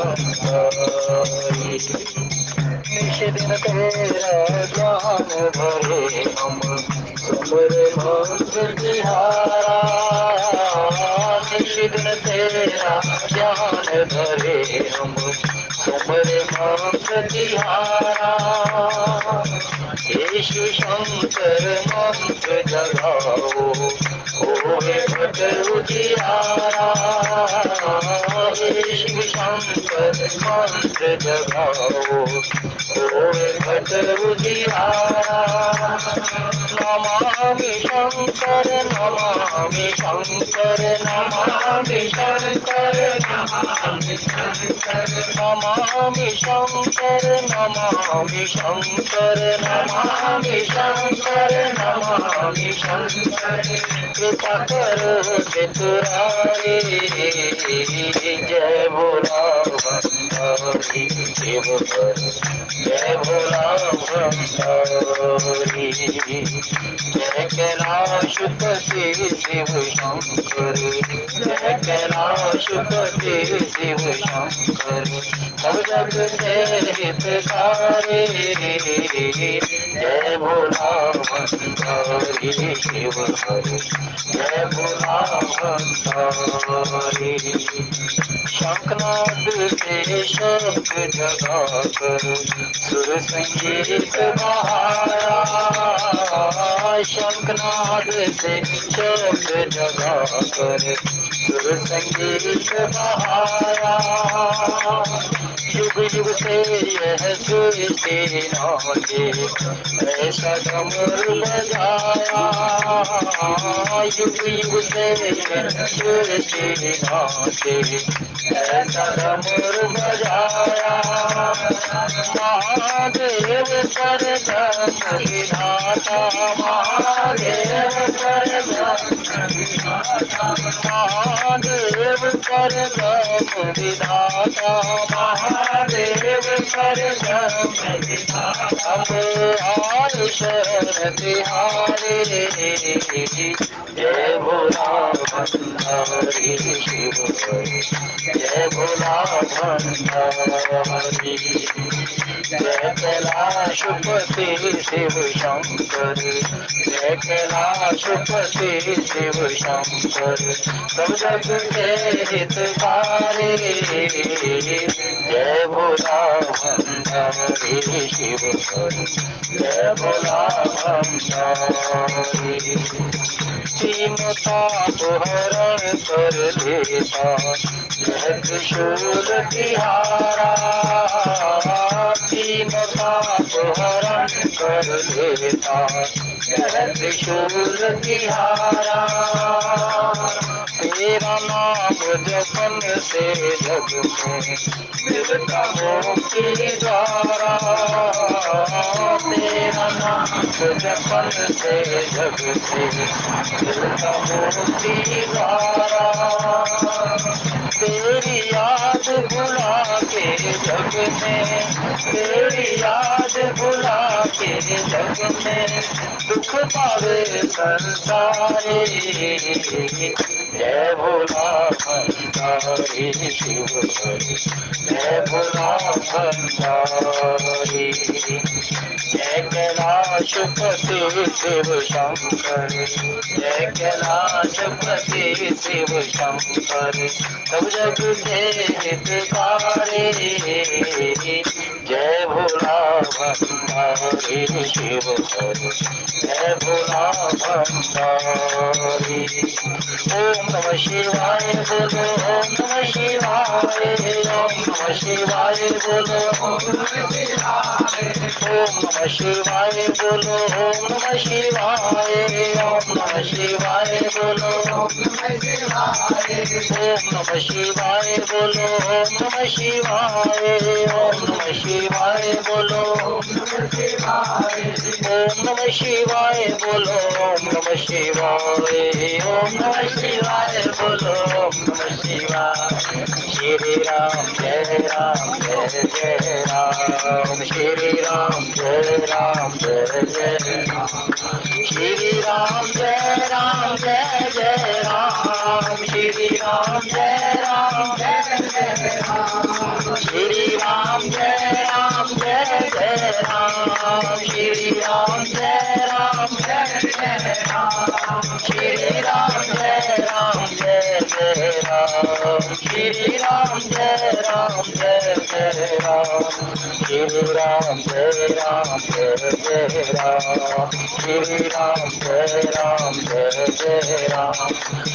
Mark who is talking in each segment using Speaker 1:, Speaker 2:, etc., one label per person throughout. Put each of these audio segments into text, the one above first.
Speaker 1: भंडारी। निश दिन तेरा ज्ञान भरे हम सुमर मंत्र तिहारा। निश दिन तेरा ज्ञान भरे हम सुमर मंत्र तिहारा। हे शिव शंकर मंत्र जगाओ होए भट उजियारा। हे शिव शंकर मंत्र जगाओ होए भट उजियारा। नमामि शंकर नमामि शंकर नमामि शंकर नमामि शंकर नमामि शंकर नमामि शंकर नमामि शंकर नमामि शंकर। कृपा करो चतुरारी जय भोला भंडारी शिव हर जय भोला भंडारी। जय कैलाशपति शिव शंकर जय कैलाशपति शिव शंकर। सब जग के हितकारी जय भोला भंडारी शिव हर जय भोला भंडारी। शंखनाद से शब्द जगाकर सुर संगीत बहारा। शंखनाद से शब्द जगाकर सुर संगीत बहारा। युग युग से यह सृष्टि नाचे ऐसा डमरू बजाया। युग युग से यह सृष्टि नाचे ऐसा डमरू बजाया। महादेव परब्रह्म विधाता महादेव परब्रह्म विधाता महादेव परब्रह्म विधाता महादेव परब्रह्म विधाता। आयुष तिहारी जय भोला भंडारी शिव जय भोला भंडारी। जय कैलाशपति शिव शंकर जय कैलाशपति शिव शंकर। सब जग के हितकारी जय भोला भंडारी शिव जय भोला भंडारी। तीन ताप हरण कर देता यह त्रिशूल तिहारा। तीन ताप हरण कर देता यह त्रिशूल तिहारा। तेरा नाम जपन से जग में मिलता मुक्ति द्वारा। तेरा नाम जपन से जग में मिलता मुक्ति द्वारा। तेरी याद भुला के जग में तेरी याद भुला के जग में दुख पावे संसारी जय भोला भंडारी शिव जय भोला भंडारी। जय कैलाशपति शिव शंकर जय कैलाशपति शिव शंकर। सब जग के हितकारी जय भोला भंडारी शिव जय भोला भंडारी। ओम नमः शिवाय बोलो ओम नमः शिवाय ओम नमः शिवाय बोलो ओम नमः शिवाय बोलो ओम नमः शिवाय ओम नमः शिवाय बोलो ओम नमः शिवाय बोलो ओम नमः शिवाय ओम नमः शिवाय बोलो ओम नमः शिवाय बोलो ओम नमः शिवाय ओम नमः शिवाय बोलो ओम नमः शिवाय। श्री राम जय जय राम श्री राम जय जय राम। श्री राम जय जय राम श्री राम जय जय राम। राम जय राम जय जय राम, श्री राम जय राम जय जय राम, श्री राम जय राम जय जय राम, श्री राम जय राम जय जय राम, श्री राम जय राम जय जय राम,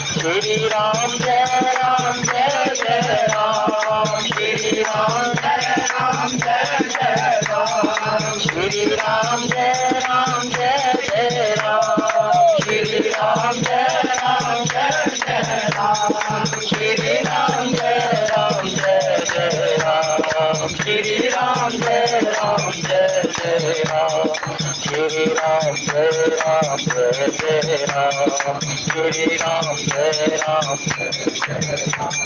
Speaker 1: श्री राम जय राम जय जय राम, श्री राम जय राम जय जय राम, श्री राम जय राम जय जय राम, श्री राम जय राम जय जय राम, श्री राम जय राम जय जय राम, श्री राम जय राम जय जय राम, श्री राम जय राम जय जय राम।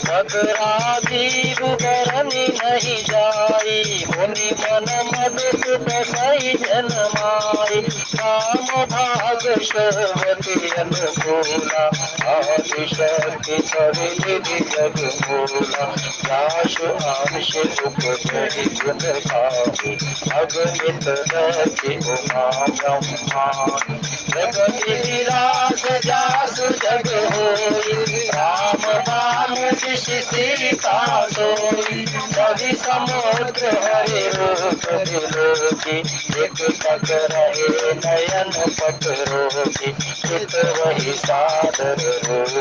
Speaker 1: भगराधीर बरनी नहीं जाई, मुनि मन मदद बसई जन माई, काम भाग सर्वति अनुकूला, आदि शक्ति परिधि जग मूला, दास अंश उपजहि गुण गावे, अगणित रति उमा ब्रह्मांड, जगति विलास जासु जग होई, राम नाम ऋषि सीता सोई, सभी समुद्र हरे रूप बिलोकी, एक टक रहे नयन पट रोकी, चित वही सादर रूप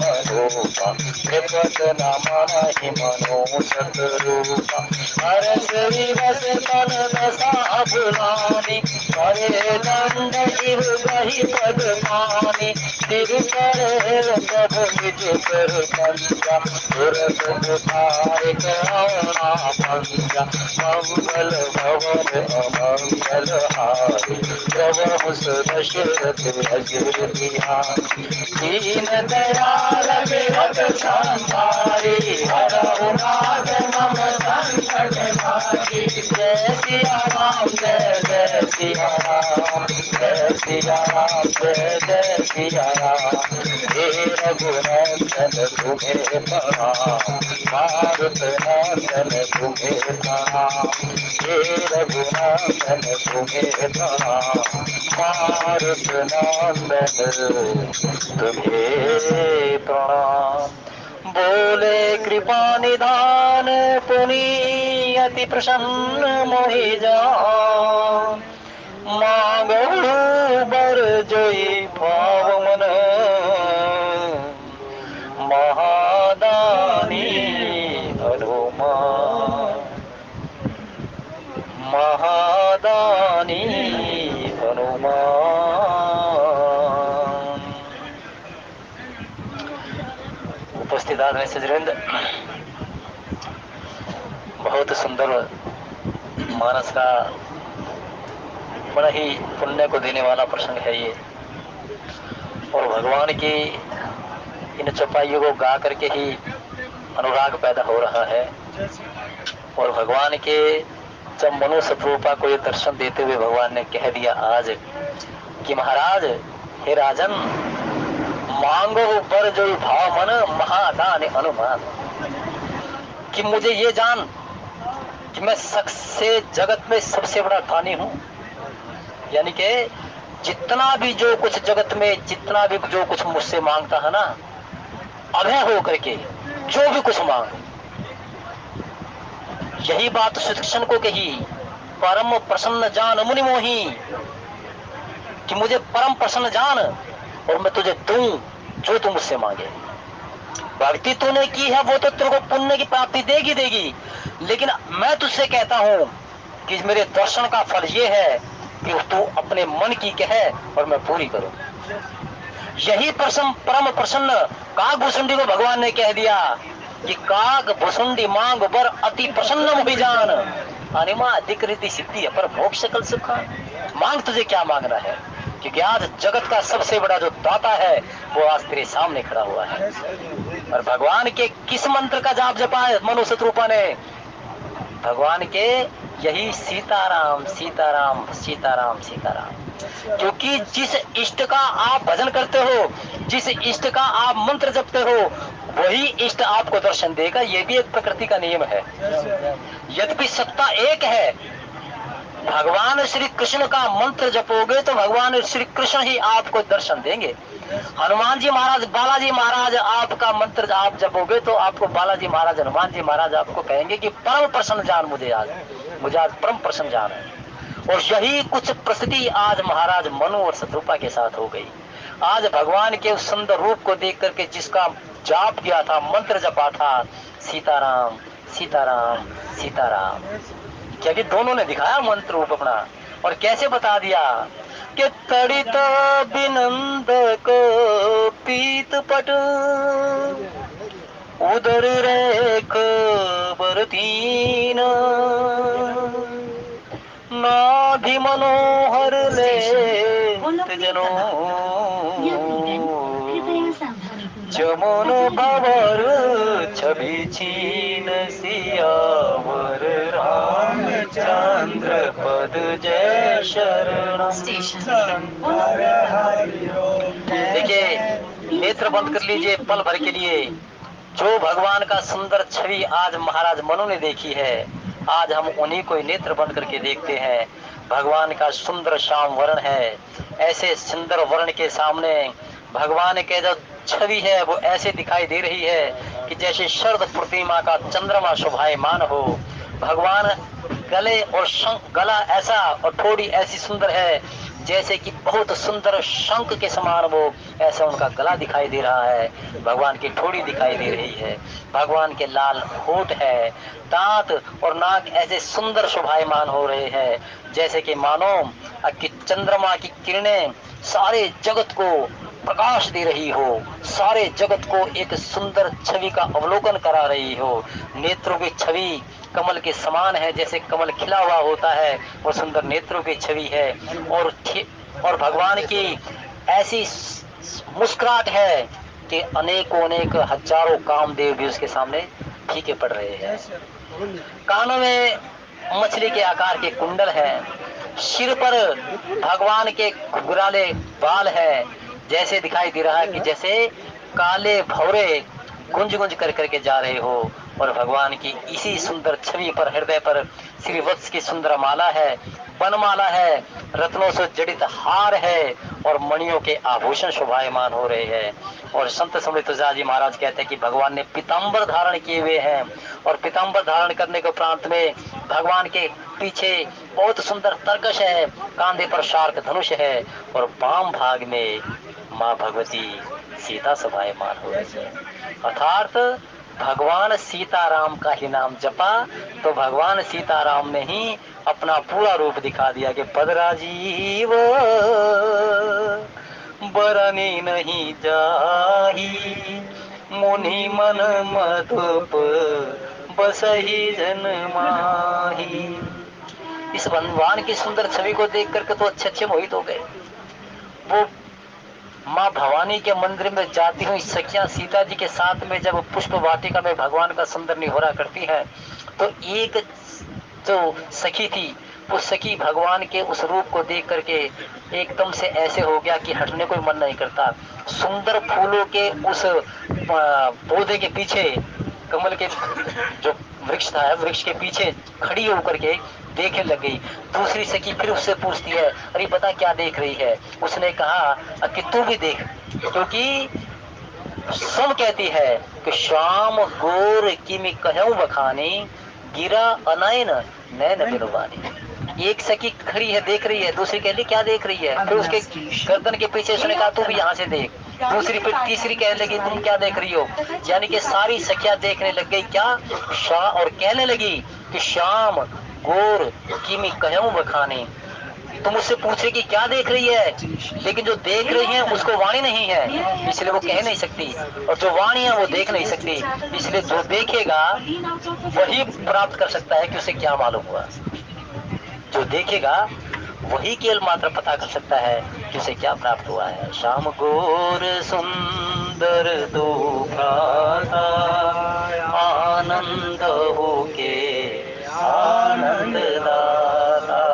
Speaker 1: अरूपा, त्रिपद नमन ही मनो सतरूपा, हरस विरस तन दशा भुलानी, करे दंड इव गही पद मानी, तिरु करे सब निज कर पंजा, तुरत दुखारे करुणा पंजा, मंगल भवन अमंगल हारी, प्रभु दशरथ अजर बिहारी, दीन दयाल विरत संसारी, हरहु नाथ मम संकट हारी, जय सिया राम जय जय सिया राम, जय सिया राम जय जय सिया राम, हे रघुनंदन तुम्हें प्रणाम, मारुत नंदन तुम्हें प्रणाम, हे रघुनंदन तुम्हें प्रणाम, मारुत नंदन तुम्हें प्रणाम। बोले कृपा निधान पुनि अति प्रसन्न मोहि जान, मांगो बर जोई भाव मन, महादानी हनुमान, महादानी हनुमान। उपस्थित आदमी सजरिंद, बहुत सुंदर मानस का बड़ा ही पुण्य को देने वाला प्रसंग है ये, और भगवान की इन चौपाइयों को गा करके ही अनुराग पैदा हो रहा है, और भगवान के जब मनु सतरूपा को ये दर्शन देते हुए भगवान ने कह दिया आज कि महाराज, हे राजन, मांगो बर जो भाव मन, महादान हनुमान, कि मुझे ये जान कि मैं सबसे जगत में सबसे बड़ा दानी हूँ, यानी कि जितना भी जो कुछ जगत में जितना भी जो कुछ मुझसे मांगता है ना, अभय हो करके जो भी कुछ मांग, यही बात श्री कृष्ण को कही, परम प्रसन्न जान मुनि मोही, कि मुझे परम प्रसन्न जान और मैं तुझे दूं जो तू मुझसे मांगे। भक्ति तूने की है वो तो तेरे को पुण्य की प्राप्ति देगी देगी, लेकिन मैं तुझसे कहता हूँ कि मेरे दर्शन का फल ये है कि तू अपने मन की कहे और मैं पूरी करूं। यही परम प्रसन्न काग भुसुंडी को भगवान ने कह दिया कि काग भुसुंडी मांग बर अति प्रसन्न मुहि जान, अनिमा अधिक रीति सिद्धि पर मोक्ष सकल सुख। मांग तुझे क्या मांगना है, क्योंकि आज जगत का सबसे बड़ा जो दाता है वो आज तेरे सामने खड़ा हुआ है। और भगवान के किस मंत्र का जाप जपा है मनु सतरूपा ने? भगवान के यही सीताराम सीताराम सीताराम सीताराम। क्योंकि जिस इष्ट का आप भजन करते हो, जिस इष्ट का आप मंत्र जपते हो, वही इष्ट आपको दर्शन देगा। ये भी एक प्रकृति का नियम है। यद्यपि सत्ता एक है, भगवान श्री कृष्ण का मंत्र जपोगे तो भगवान श्री कृष्ण ही आपको दर्शन देंगे। हनुमान जी महाराज, बालाजी महाराज आपका मंत्र आप जपोगे तो आपको बालाजी महाराज, हनुमान जी महाराज आपको कहेंगे कि परम प्रसन्न जान मुझे आज परम प्रसन्न जान है। और यही कुछ परिस्थिति आज महाराज मनु और शत्रुपा के साथ हो गई। आज भगवान के उस सुंदर रूप को देख करके जिसका जाप किया था, मंत्र जपा था, सीताराम सीताराम सीताराम, क्योंकि दोनों ने दिखाया मंत्र रूप अपना। और कैसे बता दिया कि तड़ित बिनंद को पीत पट उदर रेख बरतीन नाभि मनोहर ले जनो जमुन भवर छवि छीन सियावर रामचंद्र पद जय शरण। देखिए, नेत्र बंद कर लीजिए पल भर के लिए। जो भगवान का सुंदर छवि आज महाराज मनु ने देखी है, आज हम उन्हीं को नेत्र बंद करके देखते हैं। भगवान का सुंदर श्याम वर्ण है। ऐसे सुंदर वर्ण के सामने भगवान के जो छवि है वो ऐसे दिखाई दे रही है कि जैसे शरद प्रतिमा का चंद्रमा शोभायमान हो। भगवान गले और गला ऐसा और ठोड़ी ऐसी सुंदर है जैसे कि बहुत सुंदर शंख के समान वो ऐसा उनका गला दिखाई दे रहा है। भगवान की ठोड़ी दिखाई दे रही है। भगवान के लाल होठ है, दांत और नाक ऐसे सुंदर शोभायमान हो रहे हैं जैसे कि मानो कि चंद्रमा की किरणें सारे जगत को प्रकाश दे रही हो, सारे जगत को एक सुंदर छवि का अवलोकन करा रही हो। नेत्रों की छवि कमल के समान है, जैसे कमल खिला हुआ होता है वो सुंदर नेत्रों की छवि है। और भगवान की ऐसी मुस्कुराहट है कि अनेकों अनेक हजारों कामदेव भी उसके सामने फीके पड़ रहे हैं। कानों में मछली के आकार के कुंडल है, सिर पर भगवान के घुघराले बाल है, जैसे दिखाई दे रहा है कि जैसे काले भौरे गुंज गुंज कर करके जा रहे हो। और भगवान की इसी सुंदर छवि पर हृदय पर श्री वत्स की सुंदर माला है, बनमाला है, रत्नों से जड़ित हार है और मणियों के आभूषण शोभायमान हो रहे हैं। और संत समृत तुलसीदास जी महाराज कहते हैं कि भगवान ने पीतांबर धारण किए हुए हैं और पीतांबर धारण करने के उपरांत में भगवान के पीछे बहुत सुंदर तरकश है, कांधे पर शार्क धनुष है और वाम भाग में माँ भगवती सीता शोभायमान हो रही है। अर्थात भगवान सीताराम का ही नाम जपा तो भगवान सीताराम ने ही अपना पूरा रूप दिखा दिया कि पदराजीव बरनी नहीं जाही मुनि मन मधुप बसही जन माही। इस भगवान की सुंदर छवि को देख करके तो अच्छे मोहित हो गए। वो माँ भवानी के मंदिर में जाती हुई सखियां सीता जी के साथ में जब पुष्प वाटिका में भगवान का सुंदर निहोरा करती है तो एक जो सखी थी वो सखी भगवान के उस रूप को देख करके एकदम से ऐसे हो गया कि हटने को मन नहीं करता। सुंदर फूलों के उस पौधे के पीछे, कमल के जो वृक्ष था, वृक्ष के पीछे खड़ी होकर के देखने लग गई। दूसरी सखी फिर उससे पूछती है, अरे बता क्या देख रही है? उसने कहा कि तू भी देख, क्योंकि सुन कहती है कि शाम गोर किमि कहूं बखानी गिरा अनयन नैन बिलवानी। एक सखी खड़ी है देख रही है, दूसरी कह रही क्या देख रही है? फिर उसके गर्दन के पीछे उसने कहा तू भी यहाँ से देख। दूसरी फिर तीसरी कहने लगी तुम क्या देख रही हो? यानी कि सारी सखियां देखने लग गई क्या और कहने लगी कि शाम गोर किमि कहूं बखानी। तुम मुझसे पूछे कि क्या देख रही है, लेकिन जो देख रही है उसको वाणी नहीं है इसलिए वो कह नहीं सकती, और जो वाणी है वो देख नहीं सकती, इसलिए जो देखेगा वही प्राप्त कर सकता है कि उसे क्या मालूम हुआ। जो देखेगा वही केवल मात्र पता कर सकता है कि उसे क्या प्राप्त हुआ है। शाम गोर सुंदर दो भ्राता आनंद हो के आनंद दाता।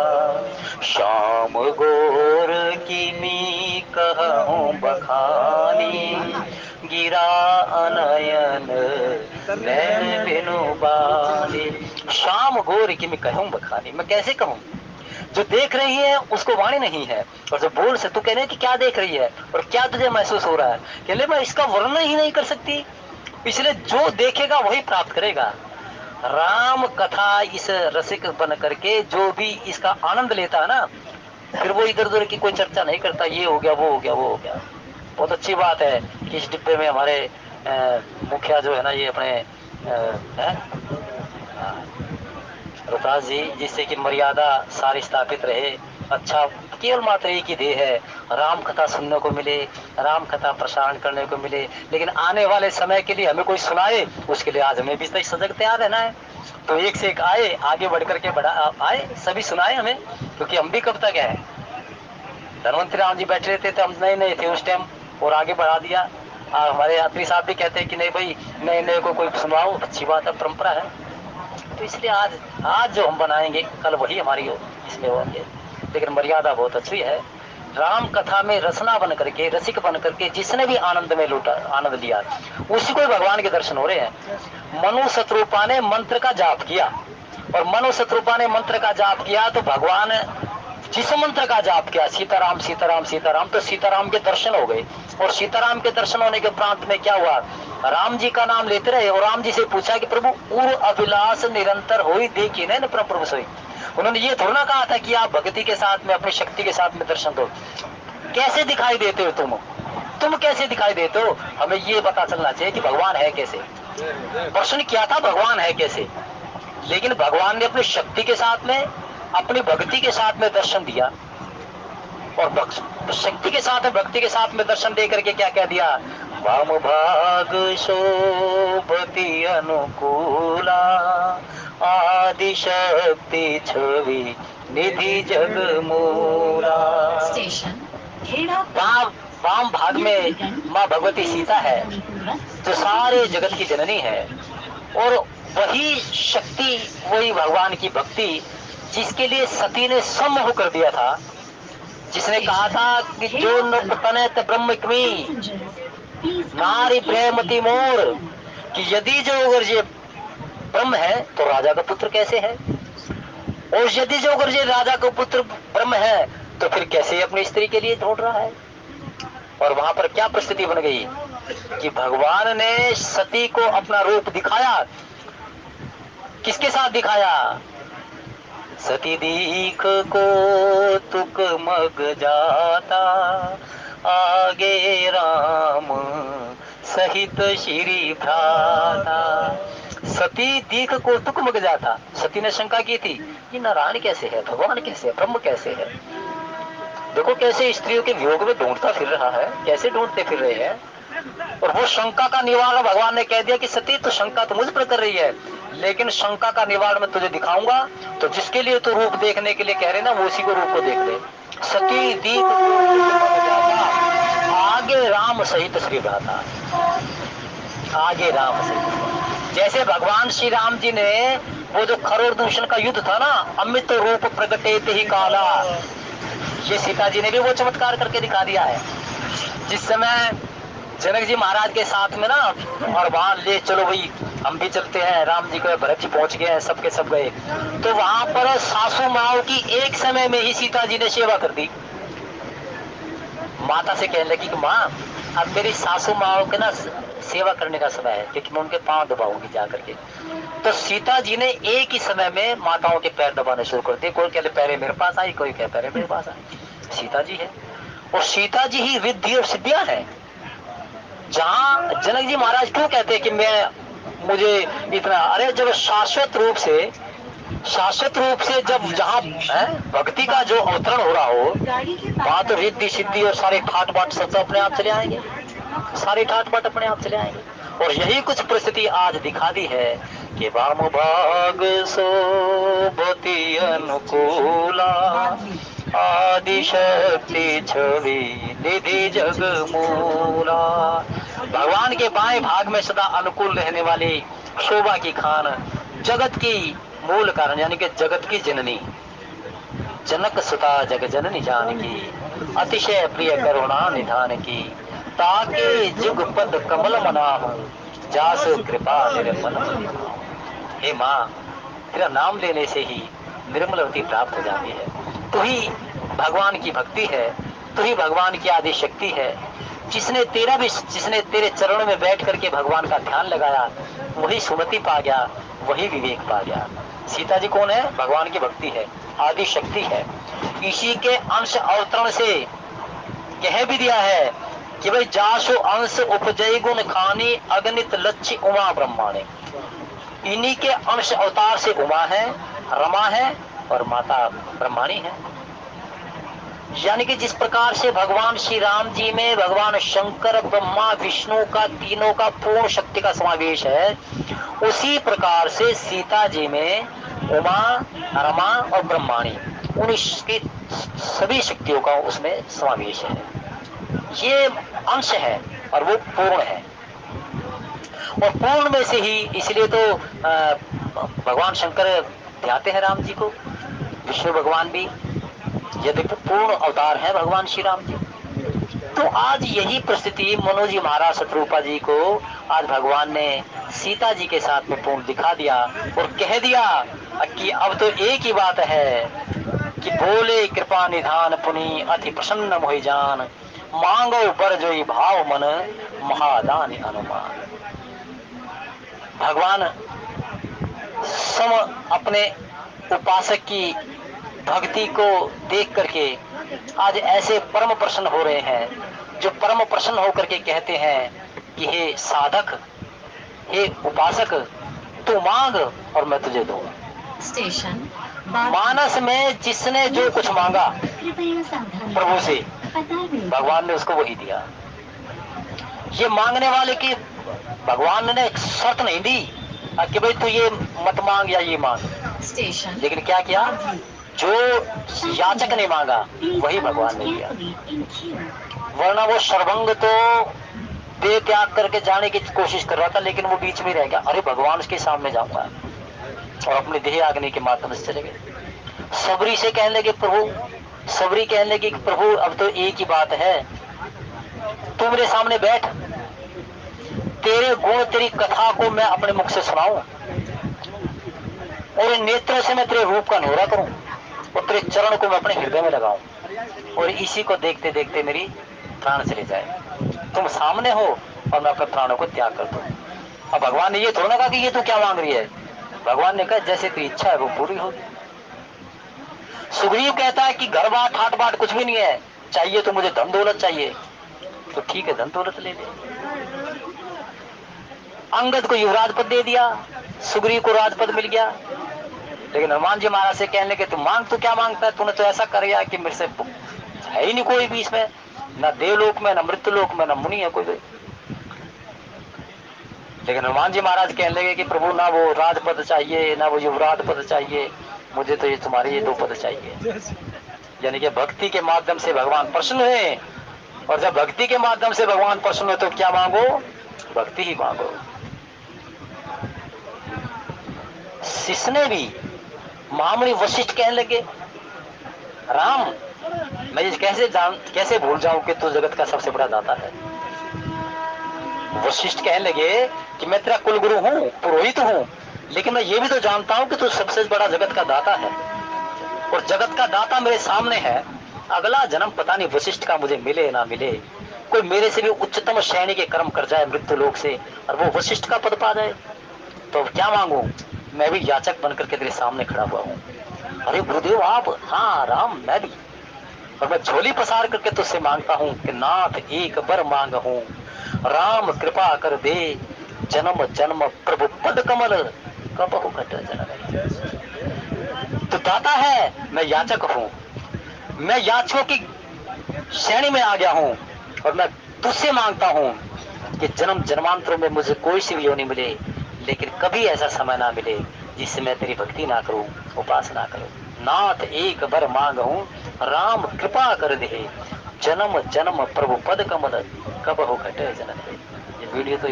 Speaker 1: शाम गोर किमी कहूं बखानी गिरा अनयन नैन बिनु बानी। शाम गोर किमी कहूं बखानी, मैं कैसे कहूं? जो देख रही है उसको वाणी नहीं है, और जो बोल से तू कह रहे कि क्या देख रही है और क्या तुझे महसूस हो रहा है, कह ले मैं इसका वर्णन ही नहीं कर सकती। इसलिए जो देखेगा वही प्राप्त करेगा। राम कथा इस रसिक बन करके जो भी इसका आनंद लेता है ना, फिर वो इधर उधर की कोई चर्चा नहीं करता, ये हो गया वो हो गया वो हो गया। बहुत अच्छी बात है कि इस डिब्बे में हमारे मुखिया जो है ना, ये अपने रुतास जी, जिससे कि मर्यादा सारी स्थापित रहे। अच्छा, केवल मात्र एक ही ध्येय है, राम कथा सुनने को मिले, राम कथा प्रसारण करने को मिले। लेकिन आने वाले समय के लिए हमें कोई सुनाए, उसके लिए आज हमें भी सजग तैयार रहना है। तो एक से एक आए, आगे बढ़ करके आए, सभी सुनाए हमें, क्योंकि हम भी कब तक है। धनवंतरी राम जी बैठे रहते थे, हम नए नए थे उस टाइम, और आगे बढ़ा दिया। हमारे यात्री साहब भी कहते हैं कि नहीं भाई, नए नए को कोई सुनाओ, अच्छी बात है, परंपरा है। तो इसलिए आज जो हम बनाएंगे कल वही हमारी इसमें होंगे। लेकिन मर्यादा बहुत अच्छी है। राम कथा में रसना बन करके, रसिक बन करके जिसने भी आनंद में लूटा, आनंद लिया, उसी को भगवान के दर्शन हो रहे हैं। मनु शत्रुपा ने मंत्र का जाप किया, और मनु शत्रुपा ने मंत्र का जाप किया तो भगवान जिस मंत्र का जाप किया, सीताराम सीताराम सीताराम, तो सीताराम के दर्शन हो गए। और सीताराम के दर्शन होने के प्रांत में क्या हुआ, राम जी का नाम लेते रहे, और राम जी से पूछा कि प्रभु उर अभिलाष निरंतर होई देखी न प्रभु सोई। उन्होंने ये थोड़ा ना कहा था कि आप भक्ति के साथ में, अपनी शक्ति के साथ में दर्शन दो। कैसे दिखाई देते हो तुम कैसे दिखाई देते हो, हमें ये पता चलना चाहिए कि भगवान है कैसे। प्रश्न किया था भगवान है कैसे, लेकिन भगवान ने अपनी शक्ति के साथ में, अपनी भक्ति के साथ में दर्शन दिया। और शक्ति के साथ में, भक्ति के साथ में दर्शन दे करके क्या कह दिया, वाम भाग शोभति अनुकूला, आदि शक्ति छवि निधि जग मूला। वाम भाग में माँ भगवती सीता है, जो सारे जगत की जननी है, और वही शक्ति, वही भगवान की भक्ति, जिसके लिए सती ने सम्मोह कर दिया था, जिसने कहा था कि जो नृतनत ब्रह्मक्मी नारी प्रेमति मोर, कि यदि जो अगर ये ब्रह्म है तो राजा का पुत्र कैसे है, और यदि जो अगर ये राजा का पुत्र ब्रह्म है तो फिर कैसे अपनी स्त्री के लिए ढूंढ रहा है। और वहां पर क्या परिस्थिति बन गई कि भगवान ने सती को अपना रूप दिखाया, किसके साथ दिखाया, सती दीख को तुक मग जाता, आगे राम सहित श्री भ्राता। सती दीख को तुक मग जाता, सती ने शंका की थी कि नारायण कैसे है, भगवान कैसे है, ब्रह्म कैसे है। देखो कैसे स्त्रियों के वियोग में ढूंढता फिर रहा है, कैसे ढूंढते फिर रहे हैं। और वो शंका का निवारण भगवान ने कह दिया कि सती तो शंका तो मुझ पर कर रही है, लेकिन शंका का निवारण मैं तुझे दिखाऊंगा, तो जिसके लिए तू रूप देखने के लिए कह रहे ना, वो उसी को रूप को देख ले। सती दीप आगे राम सहित श्री भ्राता, आगे राम सहित। जैसे भगवान श्री राम जी ने वो जो खरोड़ दूषण का युद्ध था ना, अमित रूप प्रगटेत ही काला, ये सीता जी ने भी वो चमत्कार करके दिखा दिया है। जिस समय जनक जी महाराज के साथ में ना, और वहां ले चलो भाई हम भी चलते हैं, राम जी को भरत जी पहुंच गए हैं, सबके सब गए, तो वहां पर सासू माओ की एक समय में ही सीता जी ने सेवा कर दी। माता से कहने लगी कि माँ अब मेरी सासू माओ के ना सेवा करने का समय है, क्योंकि मैं उनके पांव दबाऊंगी जा करके। तो सीता जी ने एक ही समय में माताओं के पैर दबाने शुरू कर दिए। कोई कह पैरे मेरे पास आई, कोई कह पैरे मेरे पास आई। सीता जी है, और सीता जी ही रिद्धि और सिद्धियां है। जहां जनक जी महाराज क्यों कहते हैं कि मुझे इतना, अरे जब शाश्वत रूप से जब जहाँ भक्ति का जो अवतरण हो रहा हो, वहां तो रिद्धि सिद्धि और सारे ठाट बाट सब अपने आप चले आएंगे, सारे ठाट बाट अपने आप चले आएंगे। और यही कुछ परिस्थिति आज दिखा दी है कि वाम भाग सोबती अनुकूला, आदि शक्ति छवि निधि जग मूला। भगवान के बाएं भाग में सदा अनुकूल रहने वाली शोभा की खान, जगत की मूल कारण यानी कि जगत की जननी, जनक सुता जग जननी जानकी, अतिशय प्रिय करुणा निधान की, ताके जुग पद कमल मनाहु, जासु कृपा निर्मल। हे माँ, तेरा नाम लेने से ही निर्मलवती प्राप्त हो जाती है। तू ही भगवान की भक्ति है, तू ही भगवान की आदि शक्ति है। जिसने तेरे चरणों में बैठ करके भगवान का ध्यान लगाया वही सुमति पा गया, वही विवेक पा गया। सीता जी कौन है? भगवान की भक्ति है, आदि शक्ति है। इसी के अंश अवतरण से कह भी दिया है कि भाई जासु अंश उपजय गुण खानी अगणित लक्ष्य उमा ब्रह्माणी। इन्हीं के अंश अवतार से उमा है, रमा है और माता ब्रह्माणी है। यानी कि जिस प्रकार से भगवान श्री राम जी में भगवान शंकर, ब्रह्मा, विष्णु का तीनों का पूर्ण शक्ति का समावेश है, उसी प्रकार से सीता जी में उमा, रमा और ब्रह्माणी उनकी सभी शक्तियों का उसमें समावेश है। ये अंश है और वो पूर्ण है। और पूर्ण में से ही इसलिए तो भगवान शंकर ध्याते हैं राम जी को, विष्णु भगवान भी, ये देखो पूर्ण अवतार है भगवान श्री राम जी। तो आज यही परिस्थिति मनोज जी महाराज शत्रुपा जी को आज भगवान ने सीता जी के साथ में पूर्ण दिखा दिया और कह दिया कि अब तो एक ही बात है कि बोले कृपा निधान पुनि अति प्रसन्न मोहि जान, मांगो बर जोई भाव मन महादान अनुमान। भगवान सम अपने उपासक की भक्ति को देख करके आज ऐसे परम प्रसन्न हो रहे हैं, जो परम प्रसन्न होकर के कहते हैं कि हे साधक, हे उपासक, तू मांग और मैं तुझे दूंगा।
Speaker 2: स्टेशन
Speaker 1: मानस में जिसने जो कुछ मांगा प्रभु से, भगवान ने उसको वही दिया। ये मांगने वाले की भगवान ने शर्त नहीं दी कि भाई तू ये मत मांग या ये मांग,
Speaker 2: स्टेशन,
Speaker 1: लेकिन क्या किया? जो याचक ने मांगा वही भगवान ने दिया। वरना वो सर्वंग तो दे त्याग करके जाने की कोशिश कर रहा था, लेकिन वो बीच में रह गया। अरे भगवान के सामने जाऊंगा, और अपने देह आग्नि के माध्यम से चले गए। सबरी से कहने लगे प्रभु, सबरी कहने लगी प्रभु अब तो एक ही बात है, तू मेरे सामने बैठ, तेरे गुण तेरी कथा को मैं अपने मुख से सुनाऊं और इन नेत्रों से मैं तेरे रूप का न्योरा करूं और तेरे चरण को मैं अपने हृदय में लगाऊं और इसी को देखते देखते मेरी प्राण चले जाए। तुम सामने हो और मैं अपने प्राणों को त्याग कर दूं। अब भगवान ने ये थोड़ा ना कहा कि ये तू क्या मांग रही है। भगवान ने कहा जैसे तेरी इच्छा है वो पूरी होगी। सुग्रीव कहता है कि घर बात ठाट बाट कुछ भी नहीं है, चाहिए तो मुझे धन दौलत चाहिए, तो ठीक है धन दौलत ले ले। अंगद को युवराज पद दे दिया, सुग्रीव को राजपद मिल गया। लेकिन हनुमान जी महाराज से कहने के तू मांग, तू क्या मांगता है? तूने तो ऐसा कर गया कि मेरे से है ही नहीं कोई भी इसमें, न देवलोक में, न मृत्युलोक में, न मुनि है कोई भी। लेकिन हनुमान जी महाराज कहने लगे कि प्रभु ना वो राजपद चाहिए, ना वो युवराज पद चाहिए, मुझे तो ये तुम्हारे ये दो पद चाहिए। यानी कि भक्ति के माध्यम से भगवान प्रसन्न हुए, और जब भक्ति के माध्यम से भगवान प्रसन्न हुए तो क्या मांगो? भक्ति ही मांगो। शिष्य ने भी, महामुनि वशिष्ठ कहने लगे राम मैं ये कैसे भूल जाऊं कि तू जगत का सबसे बड़ा दाता है। वशिष्ठ कहने लगे कि मैं तेरा कुलगुरु हूँ, पुरोहित हूँ, लेकिन मैं ये भी तो जानता हूँ कि तू सबसे बड़ा जगत का दाता है और जगत का दाता मेरे सामने है। अगला जन्म पता नहीं वशिष्ठ का मुझे मिले ना मिले, कोई मेरे से भी उच्चतम श्रेणी के कर्म कर जाए मृत्यु लोक से और वो वशिष्ठ का पद पा जाए, तो क्या मांगू? मैं भी याचक बनकर के तेरे सामने खड़ा हुआ हूँ। अरे गुरुदेव आप? हाँ राम मैं भी, और मैं झोली पसार करके तुझसे मांगता हूँ कि नाथ एक बार मांग हूँ, राम कृपा कर दे जन्म जन्म प्रभु पद कमल कबहु घट जन। तो दाता है, मैं याचक हूँ, मैं याचकों की श्रेणी में आ गया हूँ और मैं तुझसे मांगता हूँ कि जन्म जन्मांतरों में मुझे कोई सी भी योनि मिले, लेकिन कभी ऐसा समय ना मिले जिससे मैं तेरी भक्ति ना करूं, उपासना करूं। नाथ एक बार मांग हूं, राम कृपा कर दे जन्म जन्म प्रभु पद कमल कबहु घटे जन। ये वीडियो तो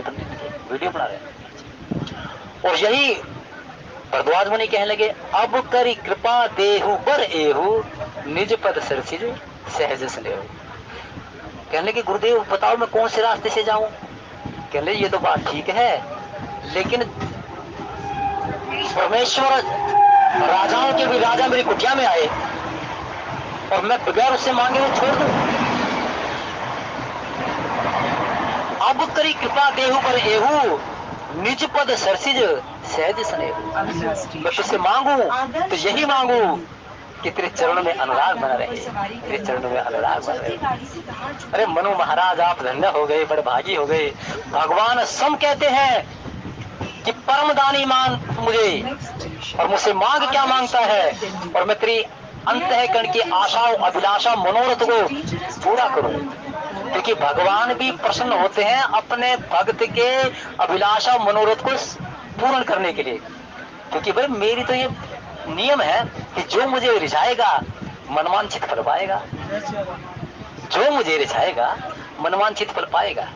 Speaker 1: वीडियो बना रहे हैं। और यही भरद्वाज मुनि कहने लगे अब करी कृपा देहु बर एहु निज पद सरसिज सहज स्नेहु। कहने लगे गुरुदेव बताओ मैं कौन से रास्ते से जाऊं? कहने लगे ये तो बात ठीक है, लेकिन परमेश्वर राजाओं के भी राजा मेरी कुटिया में आए और मैं बगैर उससे मांगे वो छोड़ दूं? अब करी कृपा देहु पर एहू, निज पद सरसिज सहज स्नेहू। मैं तुझसे मांगू तो यही मांगू कि तेरे चरणों में अनुराग बना रहे, तेरे चरणों में अनुराग बना रहे। अरे मनु महाराज, आप धन्य हो गए, बड़े भागी हो गए। भगवान स्वयं कहते हैं कि परम दानी मान मुझे, और मुझसे मांग क्या मांगता है, और मैं तेरी अंतःकरण की आशाओं, अभिलाषा, मनोरथ को पूरा करूं। क्योंकि भगवान भी प्रसन्न होते हैं अपने भक्त के अभिलाषा मनोरथ को पूर्ण करने के लिए। क्योंकि भाई मेरी तो ये नियम है कि जो मुझे रिझाएगा मनवांछित फल पाएगा, जो मुझे रिझाएगा मनवांछित फल पाएगा।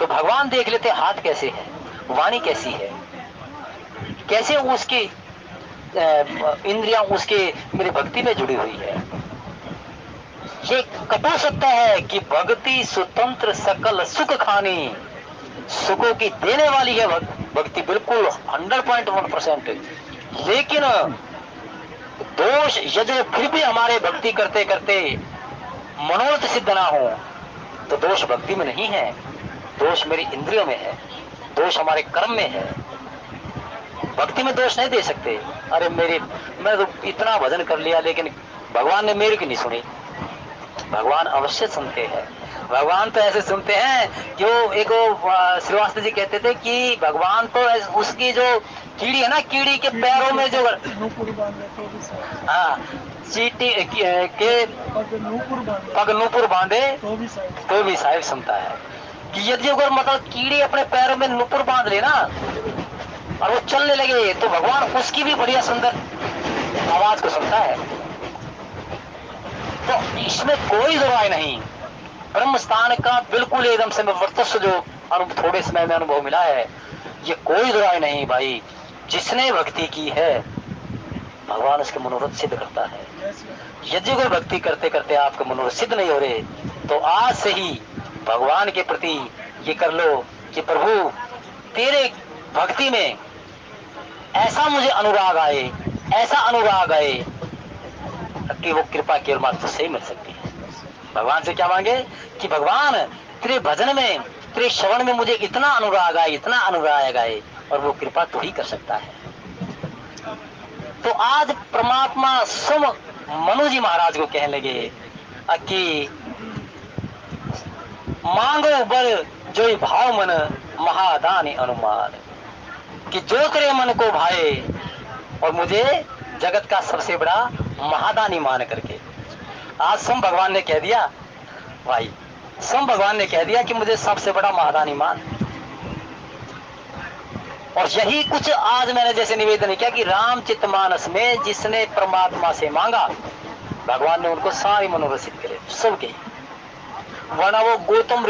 Speaker 1: तो भगवान देख लेते हाथ कैसे है, वाणी कैसी है, कैसे उसकी इंद्रियां उसके मेरी भक्ति में जुड़ी हुई है। ये कटु सत्य है कि भक्ति स्वतंत्र सकल सुख खानी, सुखों की देने वाली है भक्ति, बिल्कुल 100.1%। लेकिन दोष यदि फिर भी हमारे भक्ति करते करते मनोरथ सिद्ध ना हो तो दोष भक्ति में नहीं है, दोष मेरी इंद्रियों में है, दोष हमारे कर्म में है। भक्ति में दोष नहीं दे सकते। अरे मैं तो इतना भजन कर लिया लेकिन भगवान ने मेरी की नहीं सुनी। भगवान अवश्य सुनते हैं। भगवान तो ऐसे सुनते हैं कि वो एक श्रीवास्तव जी कहते थे कि भगवान तो उसकी जो कीड़ी है ना, कीड़ी के पैरों में जो हाँ चीटी के पग नूपुर बांधे तो भी साहिब सुनता है। कि यदि अगर मतलब कीड़ी अपने पैरों में नूपुर बांध ले ना और वो चलने लगे तो भगवान उसकी भी बढ़िया सुंदर आवाज को सुनता है। तो इसमें कोई दुराई नहीं। ब्रह्म स्थान का बिल्कुल एकदम से वर्चस्व जो थोड़े समय में अनुभव मिला है, ये कोई दुराई नहीं भाई। जिसने भक्ति की है भगवान उसके मनोरथ सिद्ध करता है। यदि कोई भक्ति करते करते आपके मनोरथ सिद्ध नहीं हो रहे तो आज से ही भगवान के प्रति ये कर लो कि प्रभु तेरे भक्ति में ऐसा मुझे अनुराग आए, ऐसा अनुराग आए कि वो कृपा केवल मात्र से ही मिल सकती है। भगवान से क्या मांगे कि भगवान तेरे भजन में, तेरे श्रवण में मुझे इतना अनुराग आए, इतना अनुराग आए, और वो कृपा तू ही कर सकता है। तो आज परमात्मा स्वयं मनु जी महाराज को कहने लगे कि मांगो बर जो भाव मन महादानी अनुमान, कि जो तेरे मन को भाए और मुझे जगत का सबसे बड़ा महादानी मान करके। आज स्वयं भगवान ने कह दिया भाई, स्वयं भगवान ने कह दिया कि मुझे सबसे बड़ा महादानी मान। और यही कुछ आज मैंने जैसे निवेदन किया कि रामचरितमानस में जिसने परमात्मा से मांगा भगवान ने उनको सारी मनोरथ सिद्ध करे सबके। वरना वो गौतम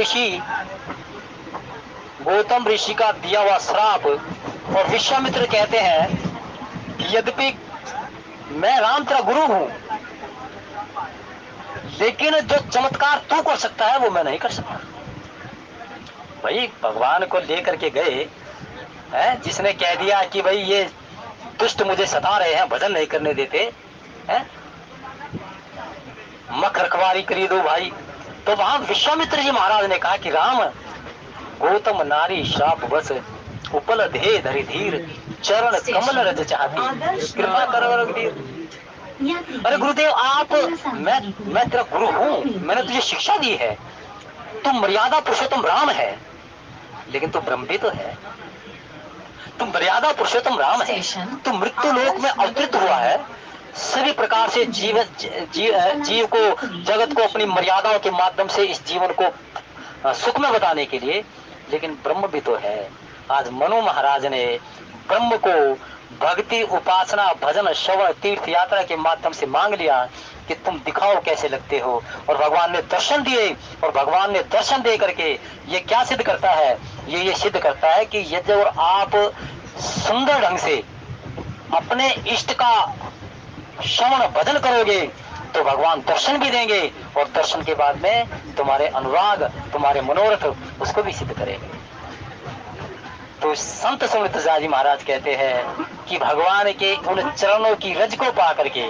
Speaker 1: ऋषि का दिया हुआ श्राप, और विश्वामित्र कहते हैं कि यद्यपि मैं राम तेरा गुरु हूं लेकिन जो चमत्कार तू कर सकता है वो मैं नहीं कर सकता। भाई भगवान को लेकर के गए हैं, जिसने कह दिया कि भाई ये दुष्ट मुझे सता रहे हैं, भजन नहीं करने देते हैं, मख रखवारी करी दो भाई। तो वहां विश्वामित्र जी महाराज ने कहा कि राम गौतम नारी श्राप बस उपल धे धरि धीर चरण कमल रज चाहती कृपा करो रघुवीर। अरे गुरुदेव आप, मैं तेरा गुरु हूँ, मैंने तुझे शिक्षा दी है, तू मर्यादा पुरुषोत्तम राम है, लेकिन तू ब्रह्म भी तो है। तू मर्यादा पुरुषोत्तम राम है, तू मृत्यु लोक में अवतरित हुआ है सभी प्रकार से जीव को, जगत को अपनी मर्यादाओं के माध्यम से इस जीवन को सुख में बताने के लिए, लेकिन ब्रह्म भी तो है। आज मनु महाराज ने ब्रह्म को भक्ति, उपासना, भजन, श्रवण, तीर्थ यात्रा के माध्यम से मांग लिया कि तुम दिखाओ कैसे लगते हो, और भगवान ने दर्शन दिए। और भगवान ने दर्शन दे करके ये क्या सिद्ध करता है, ये सिद्ध करता है कि यदि और आप सुंदर ढंग से अपने इष्ट का श्रवण भजन करोगे तो भगवान दर्शन भी देंगे, और दर्शन के बाद में तुम्हारे अनुराग, तुम्हारे मनोरथ उसको भी सिद्ध करेंगे। तो संत सुमित जी महाराज कहते हैं कि भगवान के उन चरणों की रज को पा करके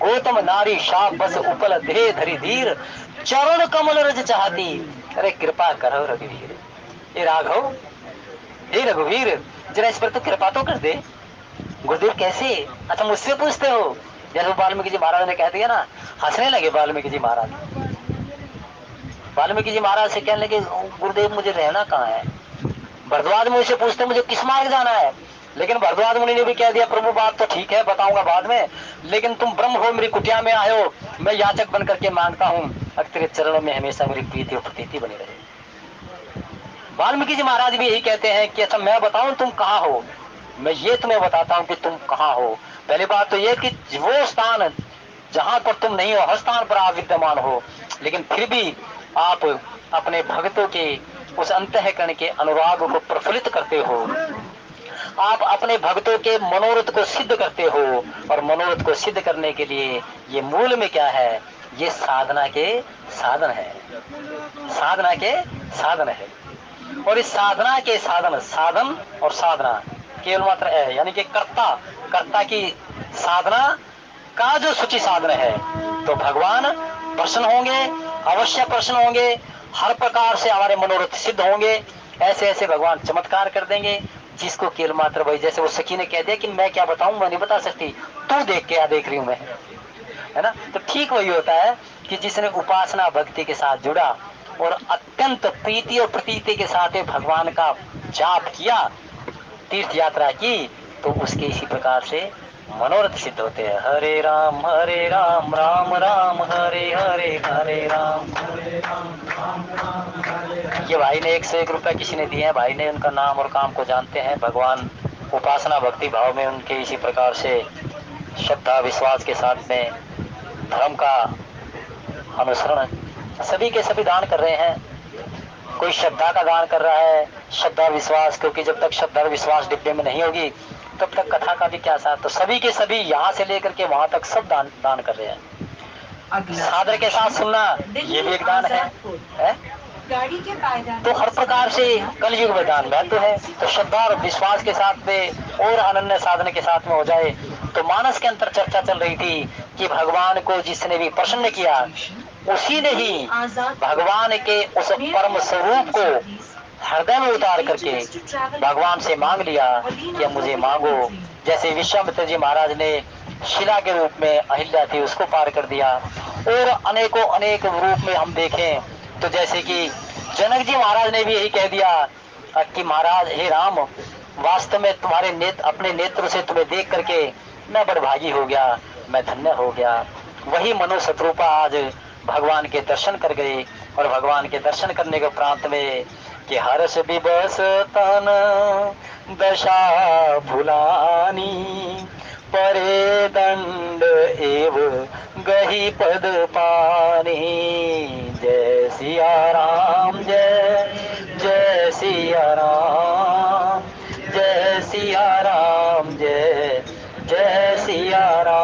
Speaker 1: गौतम नारी शाप बस उपल दे धरी धीर, चरण कमल रज चाहती। अरे कृपा करो रघुवीर, ये राघव, हे रघुवीर, जरा इस पर तो कृपा तो कर दे। गुरुदेव कैसे? अच्छा मुझसे पूछते हो? जैसे वाल्मीकि जी महाराज ने कह दिया ना, हंसने लगे वाल्मीकि जी महाराज। वाल्मीकि जी महाराज से कहने लगे, गुरुदेव मुझे रहना कहाँ है? भरद्वाज मुनि से पूछते मुझे किस मार्ग जाना है, लेकिन भरद्वाज मुनि ने भी कह दिया, प्रभु बात तो ठीक है, बताऊंगा बाद में, लेकिन तुम ब्रह्म हो, मेरी कुटिया में आए हो, मैं याचक बन करके मांगता हूँ, अब तेरे चरणों में हमेशा मेरी प्रीति और प्रतीति बनी रहे। वाल्मीकि जी महाराज भी यही कहते हैं कि अच्छा मैं बताऊं तुम कहाँ हो? मैं ये तुम्हें बताता हूँ कि तुम कहाँ हो। पहली बात तो ये कि वो स्थान जहां पर तुम नहीं हो, हर स्थान पर आप विद्यमान हो, लेकिन फिर भी आप अपने भक्तों के उस अंतःकरण के अनुराग को प्रफुल्लित करते हो। आप अपने भक्तों के मनोरथ को सिद्ध करते हो, और मनोरथ को सिद्ध करने के लिए ये मूल में क्या है? ये साधना के साधन है, साधना के साधन है। और इस साधना के साधन, साधन और साधना केवल मात्र है, यानी कि कर्ता, कर्ता की साधना का जो सूची साधन है, तो भगवान प्रसन्न होंगे, अवश्य प्रसन्न होंगे, हर प्रकार से हमारे मनोरथ सिद्ध होंगे। ऐसे ऐसे भगवान चमत्कार कर देंगे, जिसको केवल मात्र वही, जैसे वो सखी ने कह दिया कि मैं क्या बताऊं, मैं नहीं बता सकती, तू देख के, देख रही हूं मैं, है ना। तो ठीक वही होता है कि जिसने उपासना भक्ति के साथ जुड़ा और अत्यंत प्रीति और प्रतीति के साथ भगवान का जाप किया, तीर्थ यात्रा की, तो उसके इसी प्रकार से मनोरथ सिद्ध होते हैं। हरे राम राम राम हरे हरे, हरे राम। ये भाई ने 101 रुपए किसी ने दिए हैं, भाई ने उनका नाम और काम को जानते हैं। भगवान उपासना भक्ति भाव में उनके इसी प्रकार से श्रद्धा विश्वास के साथ में धर्म का अनुसरण सभी के सभी दान कर रहे हैं। कोई श्रद्धा का दान कर रहा है, श्रद्धा विश्वास, क्योंकि जब तक श्रद्धा विश्वास डिब्बे में नहीं होगी तब तक कथा का भी क्या साथ। तो सभी के सभी यहाँ से लेकर के वहां तक सब दान कर रहे हैं। सादर के साथ सुनना ये भी एक दान है? गाड़ी के पायदान। तो हर प्रकार से कलयुग में दान महत्व है। तो श्रद्धा और विश्वास के साथ में और अनन्य साधन के साथ में हो जाए। तो मानस के अंतर चर्चा चल रही थी कि भगवान को जिसने भी प्रसन्न किया, उसी ने ही भगवान के उस परम स्वरूप को हृदय में उतार करके भगवान से मांग लिया कि मुझे मांगो। जैसे विश्वामित्र जी महाराज ने शिला के रूप में अहिल्या थी उसको पार कर दिया, और अनेकों अनेक रूप में हम देखें तो जैसे कि जनक जी महाराज ने भी यही कह दिया कि महाराज हे राम, वास्तव में तुम्हारे नेत्र, अपने नेत्र से तुम्हें देख करके मैं बड़भागी हो गया, मैं धन्य हो गया। वही मनु शत्रुपा आज भगवान के दर्शन कर गए, और भगवान के दर्शन करने के प्रांत में कि हर्ष विबस तन दशा भुलानी, परे दंड एव गही पद पानी। जय सिया राम, जय जय सिया राम, जय सिया राम, जय जय सिया राम।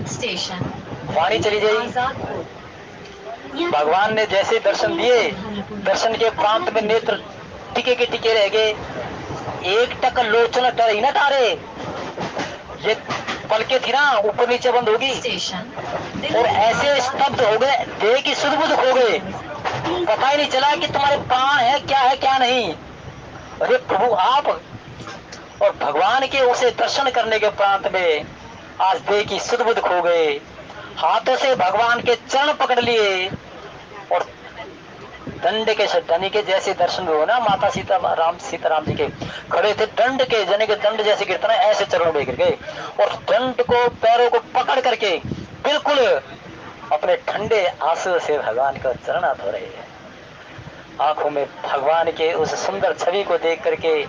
Speaker 1: स्टेशन वाणी चली जाएगी। भगवान ने जैसे दर्शन दिए, दर्शन के प्रांत में नेत्र टिके के टिके रह गए, एक टक लोचन टर ही न तारे। ये पलके थी ना ऊपर नीचे बंद होगी, और ऐसे स्तब्ध हो गए, देह की सुध बुध हो गए, पता ही नहीं चला कि तुम्हारे प्राण है क्या नहीं। अरे प्रभु आप, और भगवान के उसे दर्शन करने के प्रांत में आज देह की सुध बुध खो गए। हाथों से भगवान के चरण पकड़ लिए, और दंड के धनी के जैसे दर्शन हो ना, माता सीताराम जी के खड़े थे, दंड के जने के दंड जैसे गिरता ना, ऐसे चरणों में गिर गए, और दंड को पैरों को पकड़ करके बिल्कुल अपने ठंडे आंसू से भगवान का चरण धो रहे हैं। आंखों में भगवान के उस सुंदर छवि को देख करके,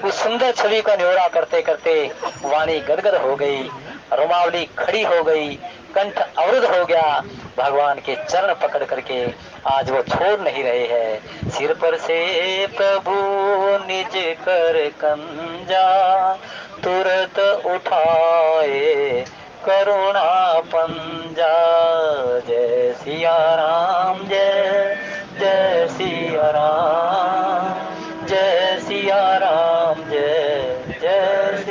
Speaker 1: उस सुंदर छवि का न्योरा करते करते वाणी गदगद हो गई, रोमावली खड़ी हो गई, कंठ अवरुद्ध हो गया। भगवान के चरण पकड़ करके आज वो छोड़ नहीं रहे हैं। सिर पर से प्रभु निज कर कंजा, तुरंत उठाए करुणा पंजा। जय सिया राम, जय जय सिया राम, जय सिया राम, जय जय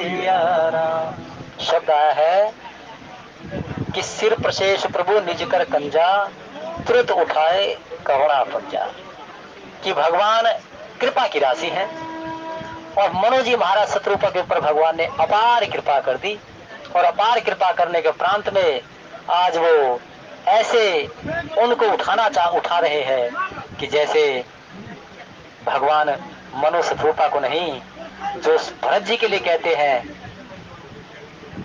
Speaker 1: कि सिर प्रशेष प्रभु निज कर कंजा, तुरंत उठाए कवड़ा पंजा। कि भगवान कृपा की राशि है और मनोज जी महाराज शत्रुपा के ऊपर भगवान ने अपार कृपा कर दी और अपार कृपा करने के प्रांत में आज वो ऐसे उनको उठा रहे हैं कि जैसे भगवान मनो शत्रुपा को नहीं, जो भरत जी के लिए कहते हैं।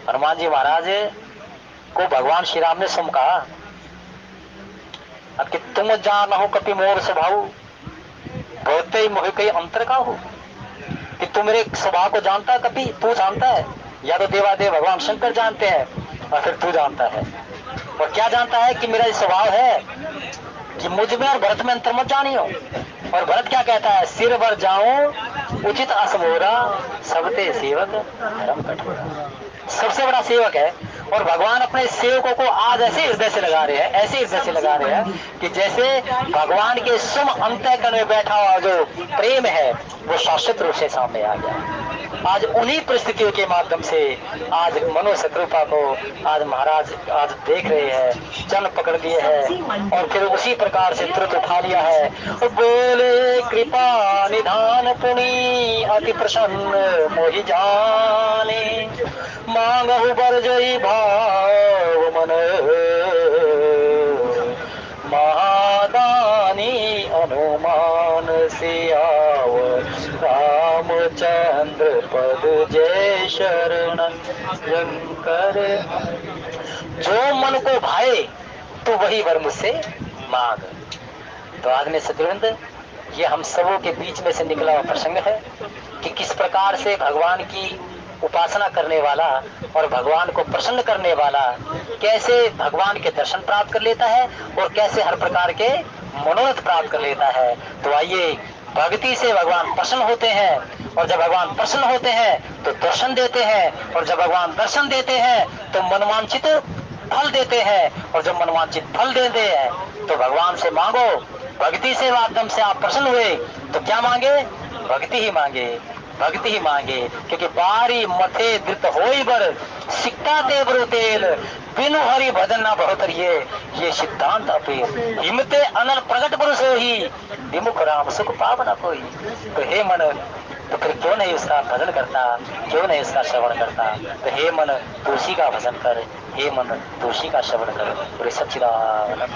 Speaker 1: हनुमान जी महाराज को भगवान श्री राम ने सुम कहा कि तुम जान हो कपि मोर स्वभाव, बहुत ही मोह कई अंतर का हो। कि तू मेरे स्वभाव को जानता है, कभी तू जानता है या तो देवादेव भगवान शंकर जानते हैं और फिर तू जानता है। और क्या जानता है कि मेरा स्वभाव है कि मुझ में और भरत में अंतर मत जानियो। और भरत क्या कहता है, सिर वर जाऊं उचित असमोरा, सबते सेवक धर्म कठोरा। सबसे बड़ा सेवक है और भगवान अपने सेवकों को आज ऐसे हृदय से लगा रहे हैं, ऐसे हृदय से लगा रहे हैं कि जैसे भगवान के सुम अंतःकरण में बैठा हुआ जो प्रेम है वो शाश्वत रूप से सामने आ गया। आज उन्हीं परिस्थितियों के माध्यम से आज मनो शत्रुपा को आज महाराज आज देख रहे हैं, चरण पकड़ लिए हैं और फिर उसी प्रकार से तुरंत उठा लिया है। बोले कृपा निधान पुनि अति प्रसन्न मोहि जाने, मांगहु बरजई भाव मन महादानी अनुमान से आव, रामचंद्र पद जय शरण शंकर। जो मन को भाए तो वही वर मुझसे मांग। तो आज में सतविंद ये हम सबों के बीच में से निकला हुआ प्रसंग है कि किस प्रकार से भगवान की उपासना करने वाला और भगवान को प्रसन्न करने वाला कैसे भगवान के दर्शन प्राप्त कर लेता है और कैसे हर प्रकार के मनोरथ प्राप्त कर लेता है। तो आइए, भक्ति से भगवान प्रसन्न होते हैं और जब भगवान प्रसन्न होते हैं तो दर्शन देते हैं और जब भगवान दर्शन देते हैं तो मनवांछित फल देते हैं और जब मनवांछित फल देते हैं तो भगवान से मांगो। भक्ति से माध्यम से आप प्रसन्न हुए तो क्या मांगे, भक्ति ही मांगे, भक्ति ही मांगे। क्योंकि बारी मथे धृत होई बर, सिक्का ते बरु तेल, बिनु हरि भजन ना बहुत ये सिद्धांत अपील। हिमते अनल प्रगट पुरुष ही, विमुख राम सुख पावना कोई। तो हे मन, तो फिर क्यों नहीं उसका भजन करता, क्यों नहीं उसका श्रवण करता। तो हे मन तुलसी का भजन कर, हे मन तुलसी का श्रवण कर। पूरे सच्चिदानंद।